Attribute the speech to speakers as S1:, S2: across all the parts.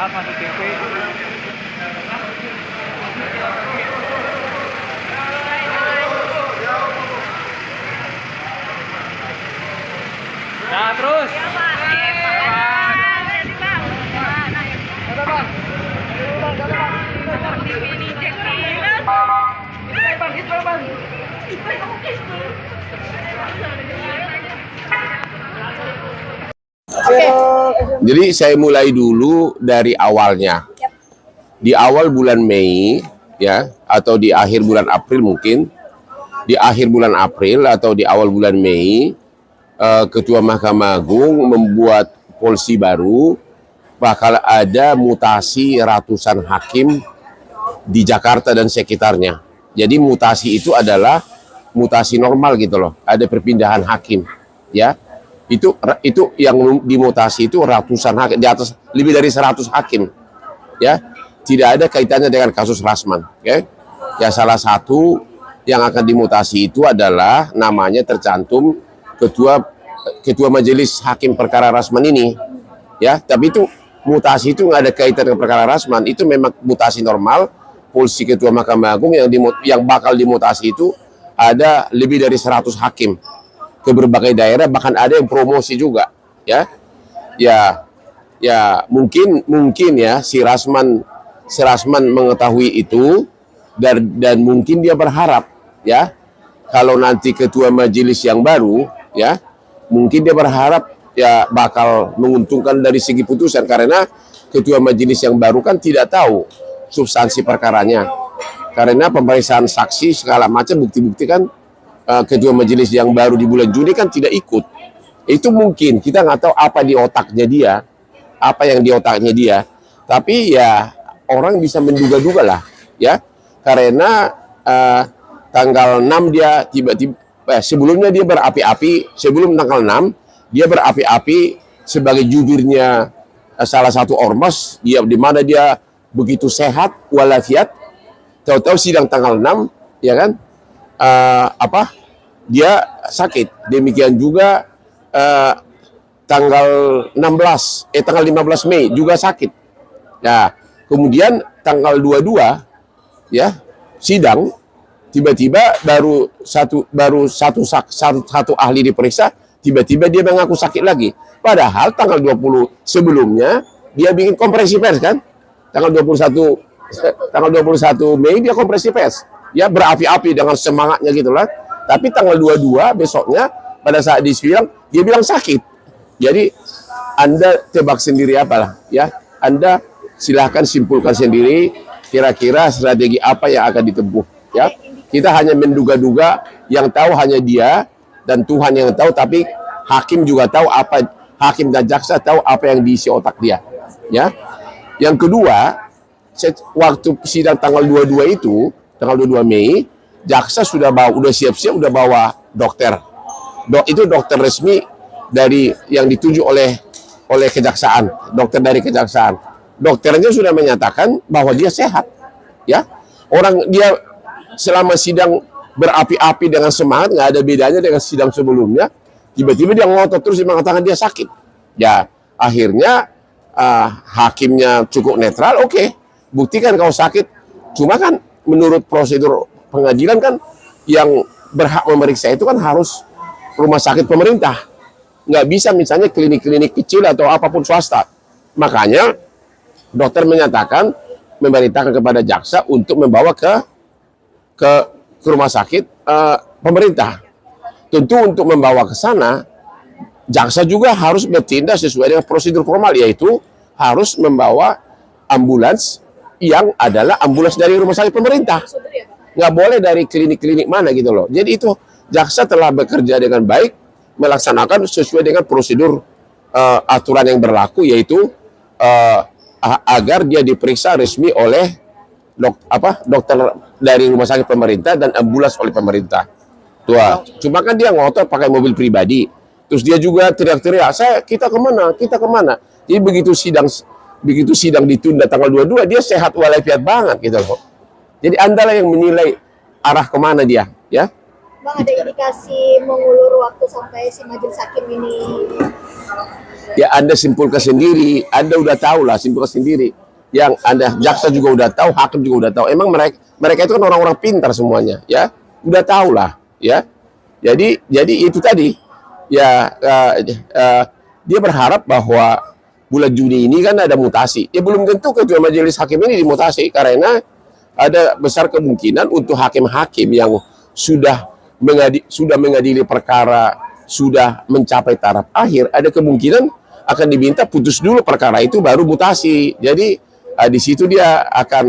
S1: jahat masuk TV. Nah, terus.
S2: Jadi saya mulai dulu dari awalnya. Di awal bulan Mei, ya, atau di akhir bulan April mungkin. Di akhir bulan April atau di awal bulan Mei, Ketua Mahkamah Agung membuat polisi baru, bakal ada mutasi ratusan hakim di Jakarta dan sekitarnya. Jadi mutasi itu adalah mutasi normal gitu loh. Ada perpindahan hakim, ya. Itu yang dimutasi itu ratusan hakim, di atas lebih dari 100 hakim, ya. Tidak ada kaitannya dengan kasus Rasman, okay? Ya, salah satu yang akan dimutasi itu adalah namanya tercantum ketua majelis hakim perkara Rasman ini, ya. Tapi itu mutasi itu nggak ada kaitan dengan perkara Rasman, itu memang mutasi normal. Polisi ketua Mahkamah Agung yang bakal dimutasi itu ada lebih dari 100 hakim ke berbagai daerah, bahkan ada yang promosi juga, ya. Ya mungkin ya si Rasman mengetahui itu, dan mungkin dia berharap, ya, kalau nanti ketua majelis yang baru, ya, mungkin dia berharap ya bakal menguntungkan dari segi putusan, karena ketua majelis yang baru kan tidak tahu substansi perkaranya, karena pemeriksaan saksi segala macam bukti-bukti kan ketua majelis yang baru di bulan Juni kan tidak ikut. Itu mungkin kita nggak tahu apa di otaknya dia, apa yang di otaknya dia. Tapi ya orang bisa menduga-duga lah, ya, karena tanggal 6 dia tiba-tiba, sebelumnya dia berapi-api, sebelum tanggal 6 dia berapi-api sebagai jubirnya salah satu ormas, dia di mana dia begitu sehat walafiat. Tahu-tahu sidang tanggal 6, ya kan, dia sakit. Demikian juga tanggal 15 Mei juga sakit. Nah, kemudian tanggal 22, ya, sidang, tiba-tiba baru satu ahli diperiksa, tiba-tiba dia mengaku sakit lagi. Padahal tanggal 20 sebelumnya dia bikin konferensi pers kan? Tanggal 21 Mei dia konferensi pers. Ya, berapi-api dengan semangatnya gitulah. Tapi tanggal 22 besoknya pada saat disidang dia bilang sakit. Jadi Anda tebak sendiri apalah, ya. Anda silahkan simpulkan sendiri kira-kira strategi apa yang akan ditempuh, ya. Kita hanya menduga-duga, yang tahu hanya dia dan Tuhan yang tahu, tapi hakim juga tahu apa, hakim dan jaksa tahu apa yang diisi otak dia, ya. Yang kedua, waktu sidang tanggal 22 itu, tanggal 22 Mei, jaksa sudah siap-siap udah bawa dokter. Itu dokter resmi dari yang ditunjuk oleh kejaksaan, dokter dari kejaksaan. Dokternya sudah menyatakan bahwa dia sehat, ya. Orang dia selama sidang berapi-api dengan semangat, nggak ada bedanya dengan sidang sebelumnya. Tiba-tiba dia ngotot terus mengatakan dia sakit. Ya, akhirnya hakimnya cukup netral, oke, buktikan kau sakit. Cuma kan menurut prosedur pengadilan kan yang berhak memeriksa itu kan harus rumah sakit pemerintah. Nggak bisa misalnya klinik-klinik kecil atau apapun swasta. Makanya dokter menyatakan, memerintahkan kepada jaksa untuk membawa ke rumah sakit pemerintah. Tentu untuk membawa ke sana, jaksa juga harus bertindak sesuai dengan prosedur formal, yaitu harus membawa ambulans yang adalah ambulans dari rumah sakit pemerintah. Nggak boleh dari klinik-klinik mana gitu loh. Jadi itu jaksa telah bekerja dengan baik, melaksanakan sesuai dengan prosedur aturan yang berlaku, yaitu agar dia diperiksa resmi oleh dokter dari rumah sakit pemerintah dan ambulans oleh pemerintah. Tua. Cuma kan dia ngotot pakai mobil pribadi. Terus dia juga teriak-teriak, kita kemana? Jadi begitu sidang ditunda tanggal 22, dia sehat walafiat banget gitu loh. Jadi Anda lah yang menilai arah kemana dia, ya.
S1: Bang, ada indikasi mengulur waktu sampai si majelis hakim ini?
S2: Ya Anda simpulkan sendiri, Anda udah tahu lah, simpulkan sendiri. Yang Anda jaksa juga udah tahu, hakim juga udah tahu. Emang mereka itu kan orang-orang pintar semuanya, ya. Udah tahu lah, ya. Jadi itu tadi, ya dia berharap bahwa bulan Juni ini kan ada mutasi. Ya belum tentu ketua majelis hakim ini dimutasi karena ada besar kemungkinan untuk hakim-hakim yang sudah mengadili perkara, sudah mencapai taraf akhir, ada kemungkinan akan diminta putus dulu perkara itu baru mutasi. Jadi di situ dia akan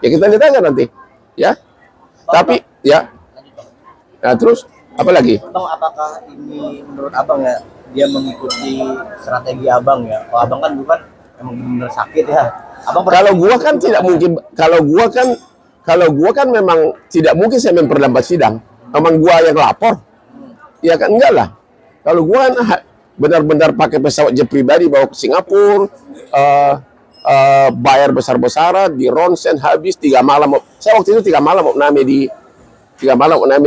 S2: ya kita lihat aja nanti, ya. Tapi ya, nah, terus apa lagi?
S3: Bang, apakah ini menurut abang ya dia mengikuti strategi abang ya? Kalau abang kan bukan emang benar sakit ya. Abang
S2: Kalau gua kan tidak mungkin, kalau gua kan memang tidak mungkin saya memperlambat sidang. Memang gua yang lapor. Ya kan enggak lah. Kalau gua kan benar-benar pakai pesawat jet pribadi bawa ke Singapura, bayar besar-besaran di ronsen habis 3 malam. Saya waktu itu 3 malam mau name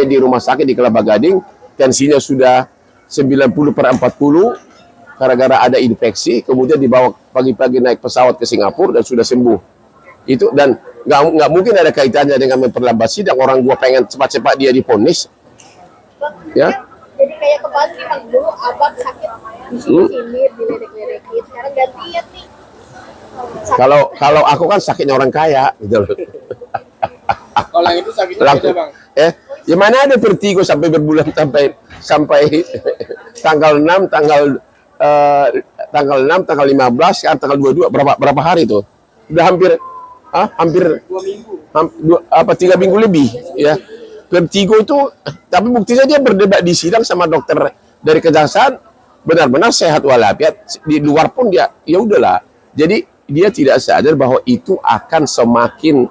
S2: di rumah sakit di Kelapa Gading, tensinya sudah 90/40 gara-gara ada infeksi, kemudian dibawa pagi-pagi naik pesawat ke Singapura dan sudah sembuh. Itu dan nggak mungkin ada kaitannya dengan memperlambat sidang. Orang gua pengen cepat-cepat dia divonis.
S1: Bang,
S2: Ya.
S1: jadi kayak kebalik nih Bang, dulu abang sakit di sini diledek-ledekin, sekarang gantian nih.
S2: Kalau aku kan sakitnya orang kaya gitu loh.
S4: Kalau yang itu sakitnya beda, Bang.
S2: Ya mana ada vertigo sampai berbulan sampai tanggal 6, tanggal 6, tanggal 15, kan tanggal 22 berapa hari itu? Udah hampir
S4: 2 minggu.
S2: 3 minggu lebih ya. Vertigo itu, tapi buktinya dia berdebat di sidang sama dokter dari kejaksaan benar-benar sehat walafiat. Di luar pun dia ya udahlah. Jadi dia tidak sadar bahwa itu akan semakin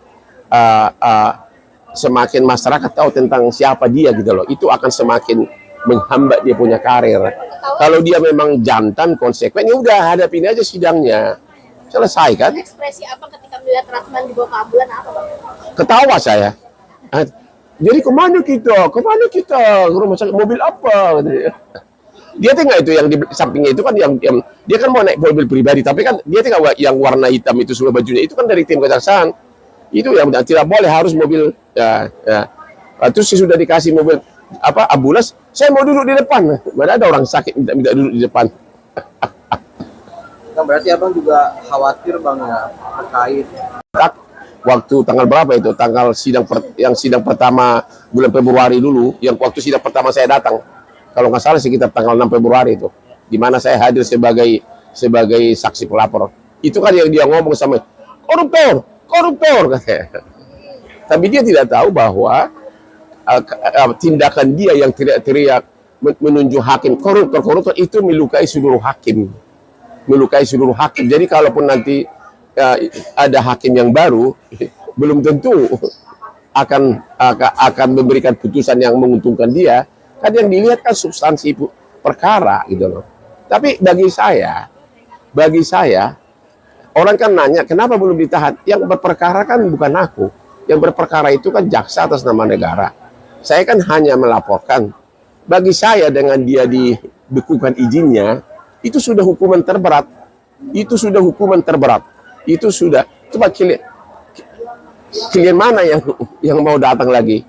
S2: masyarakat tahu tentang siapa dia gitu loh. Itu akan semakin menghambat dia punya karir. Kalau dia memang jantan konsekuen, ya udah hadapin aja sidangnya. Selesai kan?
S1: Ekspresi abang ketika melihat Rasman dibawa ke ambulan apa Bang?
S2: Ketawa saya. Jadi kemana kita? Ke rumah sakit, mobil apa? Dia tengah itu yang di sampingnya itu kan yang dia kan mau naik mobil pribadi, tapi kan dia tengah yang warna hitam itu seluruh bajunya itu kan dari tim kejaksaan. Itu yang tidak boleh, harus mobil ya. Terus sudah dikasih mobil ambulans, saya mau duduk di depan. Mana ada orang sakit minta duduk di depan.
S3: Bang, berarti abang juga khawatir bang ya terkait
S2: Waktu tanggal berapa itu? Tanggal sidang pertama bulan Februari dulu, yang waktu sidang pertama saya datang. Kalau nggak salah sekitar tanggal 6 Februari itu, di mana saya hadir sebagai saksi pelapor. Itu kan yang dia ngomong sama koruptor katanya. Tapi dia tidak tahu bahwa tindakan dia yang teriak-teriak menunjuk hakim koruptor itu melukai seluruh hakim. Jadi kalaupun nanti ada hakim yang baru, belum tentu akan memberikan putusan yang menguntungkan dia. Kan yang dilihat kan substansi perkara gitu loh. Tapi bagi saya orang kan nanya kenapa belum ditahan. Yang berperkara kan bukan aku. Yang berperkara itu kan jaksa atas nama negara. Saya kan hanya melaporkan. Bagi saya dengan dia dibekukan izinnya, itu sudah hukuman terberat. Itu sudah. Coba klien mana yang mau datang lagi?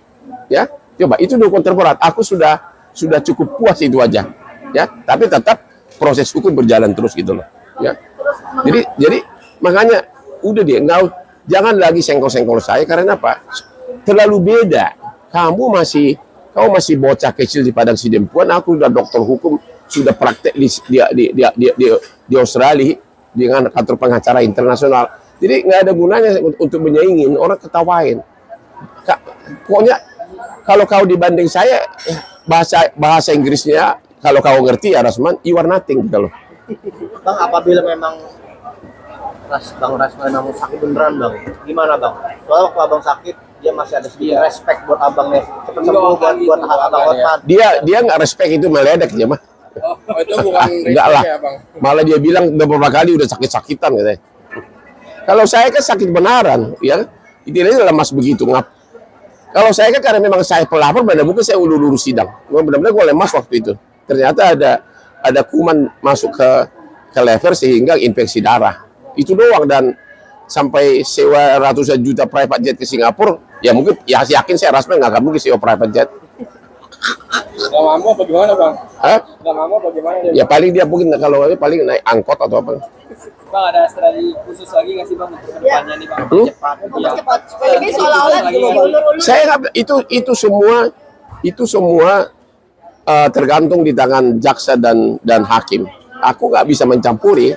S2: Ya, coba itu hukuman terberat. Aku sudah cukup puas itu aja. Ya, tapi tetap proses hukum berjalan terus gitu loh. Ya. Jadi makanya udah dia jangan lagi senggol-senggol saya karena apa? Terlalu beda. Kamu masih bocah kecil di Padang Sidempuan, aku udah dokter hukum, sudah praktek di Australia dengan kantor pengacara internasional. Jadi nggak ada gunanya untuk menyaingin, orang ketawain. Pokoknya kalau kau dibanding saya, bahasa Inggrisnya kalau kau ngerti ya Rasman, you are nothing gitu loh.
S3: Bang, apabila memang Bang Rasman memang sakit beneran bang, gimana bang? Soalnya waktu abang sakit, dia masih ada sedikit respect buat abang nih, cepat sembuh buat abang Hotman.
S2: Dia nggak respect, itu meledek dia mah.
S4: Oh, itu bukan
S2: enggak lah.
S4: ya, Bang.
S2: Malah dia bilang beberapa kali udah sakit-sakitan katanya. Kalau saya kan sakit benaran, ya. Idealnya adalah mas begitu Kalau saya kan karena memang saya pelapor, pada mungkin saya ulur-ulur sidang. Benar-benar gue lemas waktu itu. Ternyata ada kuman masuk ke lever sehingga infeksi darah. Itu doang, dan sampai sewa ratusan juta private jet ke Singapura, ya mungkin ya yakin saya Rasman nggak akan mungkin sewa private jet.
S4: Gak mampu apa gimana bang?
S2: Hah?
S4: Gak mampu apa gimana?
S2: Ya paling dia mungkin kalau paling naik angkot atau apa.
S5: Bang, ada strategi khusus lagi nggak sih bang untuk kedepannya nih bang? Cepat, ya.
S1: Cepat supaya ini seolah-olah diulur-ulur.
S2: Saya nggak, itu semua tergantung di tangan jaksa dan hakim. Aku nggak bisa mencampuri,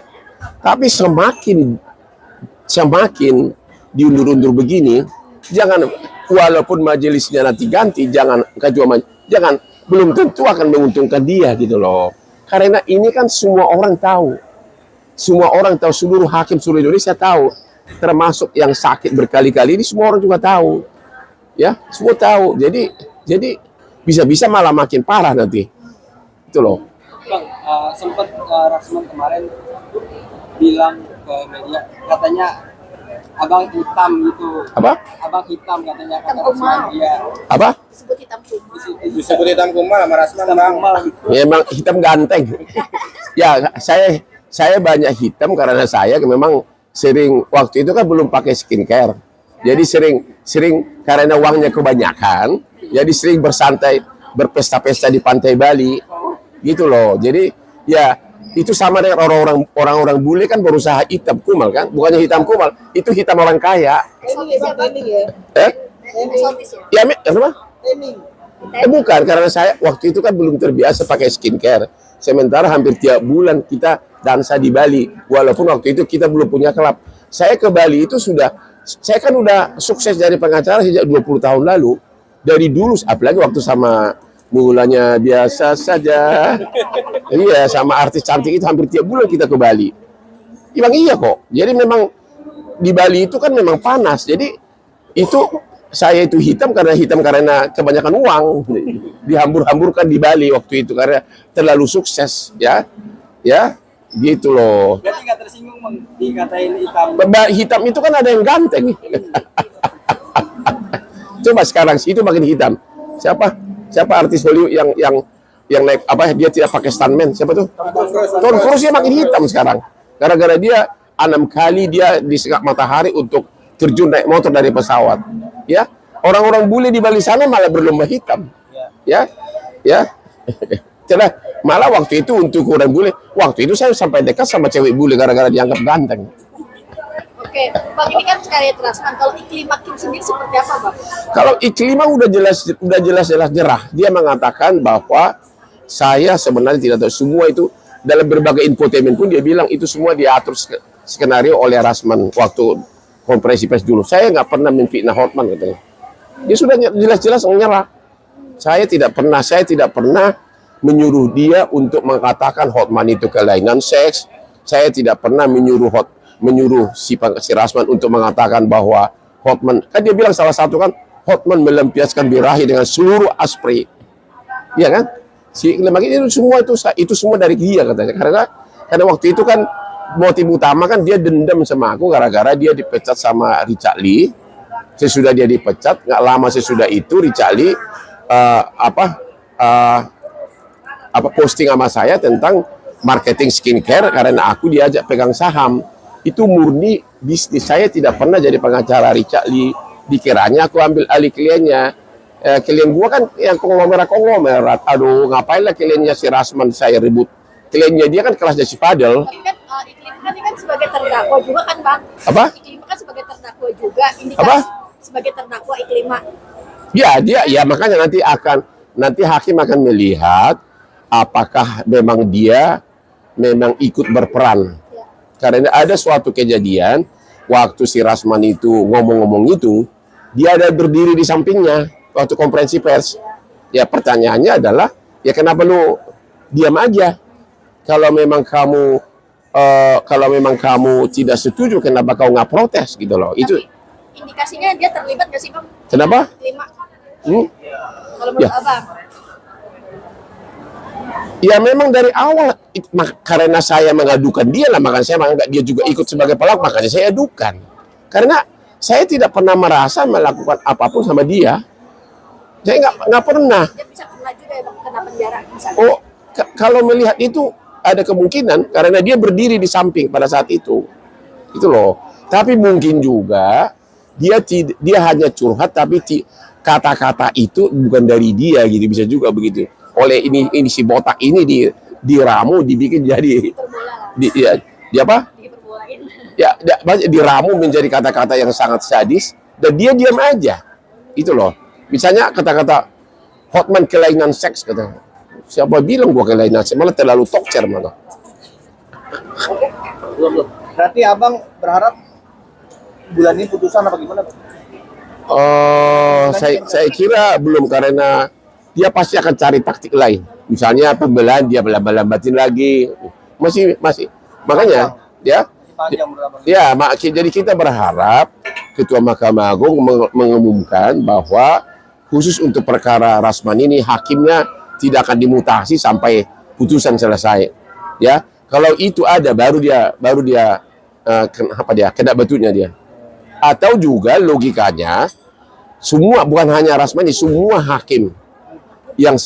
S2: tapi semakin diundur-undur begini, jangan, walaupun majelisnya nanti ganti, jangan belum tentu akan menguntungkan dia gitu loh. Karena ini kan semua orang tahu, seluruh hakim seluruh Indonesia tahu, termasuk yang sakit berkali-kali ini semua orang juga tahu, ya semua tahu. Jadi bisa-bisa malah makin parah nanti, itu loh.
S5: Bang, sempat Rasman kemarin bilang ke media, katanya abang hitam gitu.
S2: Apa?
S5: Abang hitam katanya kata
S1: Hitam kumal.
S5: Rasman. Iya.
S2: Apa?
S1: Disebut hitam kumal.
S4: Disebut hitam kumal sama Rasman
S5: Hitam
S4: bang.
S5: kumal gitu.
S2: Memang hitam ganteng. Ya, saya banyak hitam karena saya memang sering, waktu itu kan belum pakai skincare. Jadi sering karena uangnya kebanyakan, jadi sering bersantai, berpesta-pesta di pantai Bali. Gitu loh. Jadi ya itu sama dengan orang-orang bule kan berusaha hitam kumal kan, bukannya hitam kumal, itu hitam orang kaya.
S1: Eksotis ya bang? Eksotis
S2: Ya,
S1: ya?
S2: apa? Bukan, karena saya waktu itu kan belum terbiasa pakai skincare. Sementara hampir tiap bulan kita dansa di Bali, walaupun waktu itu kita belum punya klub. Saya ke Bali itu saya kan udah sukses dari pengacara sejak 20 tahun lalu. Dari dulu, apalagi waktu sama mulanya biasa saja. Iya, sama artis cantik itu hampir tiap bulan kita ke Bali. Emang iya kok. Jadi memang di Bali itu kan memang panas. Jadi itu saya itu hitam karena kebanyakan uang. Dihambur-hamburkan di Bali waktu itu karena terlalu sukses, ya. Ya, gitu loh.
S5: Berarti nggak tersinggung bang dikatain hitam.
S2: Hitam itu kan ada yang ganteng. Coba sekarang itu makin hitam. Siapa artis Hollywood yang naik apa, dia tidak pakai stuntman, siapa tuh? Tom Cruise. Dia makin hitam sekarang gara-gara dia 6 kali dia disengat matahari untuk terjun naik motor dari pesawat, ya. Orang-orang bule di Bali sana malah berlomba hitam, ya. Celah, malah waktu itu untuk orang bule, waktu itu saya sampai dekat sama cewek bule gara-gara dianggap ganteng.
S1: Oke, bang, ini kan karya Rasman. Kalau iklim hakim sendiri seperti apa bang?
S2: Kalau Iklimah udah jelas jerah. Dia mengatakan bahwa saya sebenarnya tidak tahu, semua itu dalam berbagai infotainment pun dia bilang itu semua diatur skenario oleh Rasman waktu konferensi pers dulu. Saya nggak pernah memfitnah Hotman katanya. Dia sudah jelas-jelas menyerah. Saya tidak pernah menyuruh dia untuk mengatakan Hotman itu kelainan seks. Saya tidak pernah menyuruh si Rasman untuk mengatakan bahwa Hotman, kan dia bilang salah satu kan Hotman melampiaskan birahi dengan seluruh aspri, iya kan? Si Iklimah itu semua dari dia katanya, karena waktu itu kan motif utama kan dia dendam sama aku gara-gara dia dipecat sama Richard Lee. Sesudah dia dipecat, nggak lama sesudah itu Richard Lee posting sama saya tentang marketing skincare karena aku diajak pegang saham. Itu murni bisnis. Saya tidak pernah jadi pengacara Richard Lee. Dikiranya aku ambil alih kliennya. Klien gua kan yang konglomerat. Aduh, ngapain lah kliennya si Rasman saya ribut. Kliennya dia kan kelasnya si Fadel.
S1: Tapi kan Iklimah ini kan sebagai terdakwa juga kan bang?
S2: Apa?
S1: Iklimah kan sebagai terdakwa juga. Indikasi
S2: Apa?
S1: sebagai terdakwa Iklimah.
S2: Ya makanya nanti hakim akan melihat apakah memang dia ikut berperan. Karena ada suatu kejadian waktu si Rasman itu ngomong-ngomong itu, dia ada berdiri di sampingnya waktu konferensi pers. Ya pertanyaannya adalah, ya kenapa lu diam aja? Kalau memang kamu tidak setuju, kenapa kau nggak protes gitu loh? Itu
S1: Indikasinya dia terlibat nggak sih bang?
S2: kenapa?
S1: Iklimah.
S2: Hmm?
S1: Kalau menurut
S2: Ya.
S1: abang?
S2: Ya memang dari awal karena saya mengadukan dia lah, makanya saya menganggap dia juga ikut sebagai pelaku, makanya saya adukan. Karena saya tidak pernah merasa melakukan apapun sama dia. Saya nggak pernah.
S1: Dia bisa kena juga ya bang, kena penjara misalnya.
S2: Oh, kalau melihat itu ada kemungkinan karena dia berdiri di samping pada saat itu loh. Tapi mungkin juga dia hanya curhat, tapi kata-kata itu bukan dari dia gitu, bisa juga begitu. Oleh ini si botak ini diramu, dibikin jadi di apa?
S1: Diperbolain.
S2: Ya, diramu menjadi kata-kata yang sangat sadis dan dia diam aja. Itu loh. Misalnya kata-kata Hotman kelainan seks kata. Siapa bilang gua kelainan seks? Malah terlalu tokcer malah.
S3: Belum. Berarti abang berharap bulan ini putusan apa gimana, Bang?
S2: Saya kira belum, karena dia pasti akan cari taktik lain. Misalnya pembelahan dia lambatin lagi. Masih makanya ya.
S3: Panjang menurut abang.
S2: Ya, jadi kita berharap Ketua Mahkamah Agung mengumumkan bahwa khusus untuk perkara Rasman ini hakimnya tidak akan dimutasi sampai putusan selesai. Ya, kalau itu ada baru dia kena batunya dia. Atau juga logikanya semua, bukan hanya Rasman ini, semua hakim yang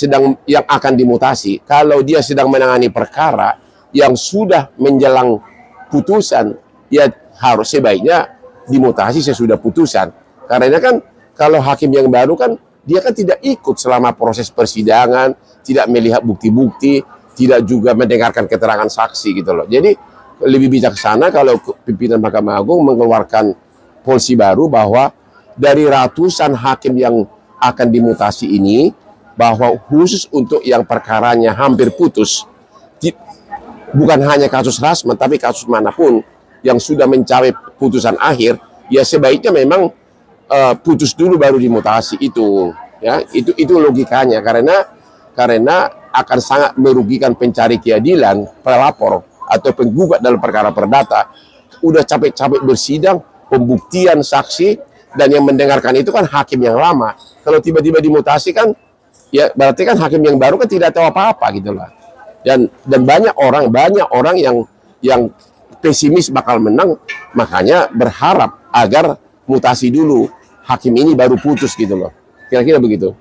S2: akan dimutasi, kalau dia sedang menangani perkara yang sudah menjelang putusan, ya harus sebaiknya dimutasi sesudah putusan. Karena kan kalau hakim yang baru kan dia kan tidak ikut selama proses persidangan, tidak melihat bukti-bukti, tidak juga mendengarkan keterangan saksi gitu loh. Jadi lebih bijaksana kalau pimpinan Mahkamah Agung mengeluarkan polisi baru bahwa dari ratusan hakim yang akan dimutasi ini, bahwa khusus untuk yang perkaranya hampir putus, bukan hanya kasus Rasman, tapi kasus manapun yang sudah mencapai putusan akhir, ya sebaiknya memang putus dulu baru dimutasi itu. Ya, itu logikanya, karena akan sangat merugikan pencari keadilan, pelapor atau penggugat dalam perkara perdata. Udah capek-capek bersidang, pembuktian saksi, dan yang mendengarkan itu kan hakim yang lama. Kalau tiba-tiba dimutasi kan, ya berarti kan hakim yang baru kan tidak tahu apa-apa gitu lah. Dan banyak orang yang pesimis bakal menang, makanya berharap agar mutasi dulu, hakim ini baru putus gitu loh. Kira-kira begitu.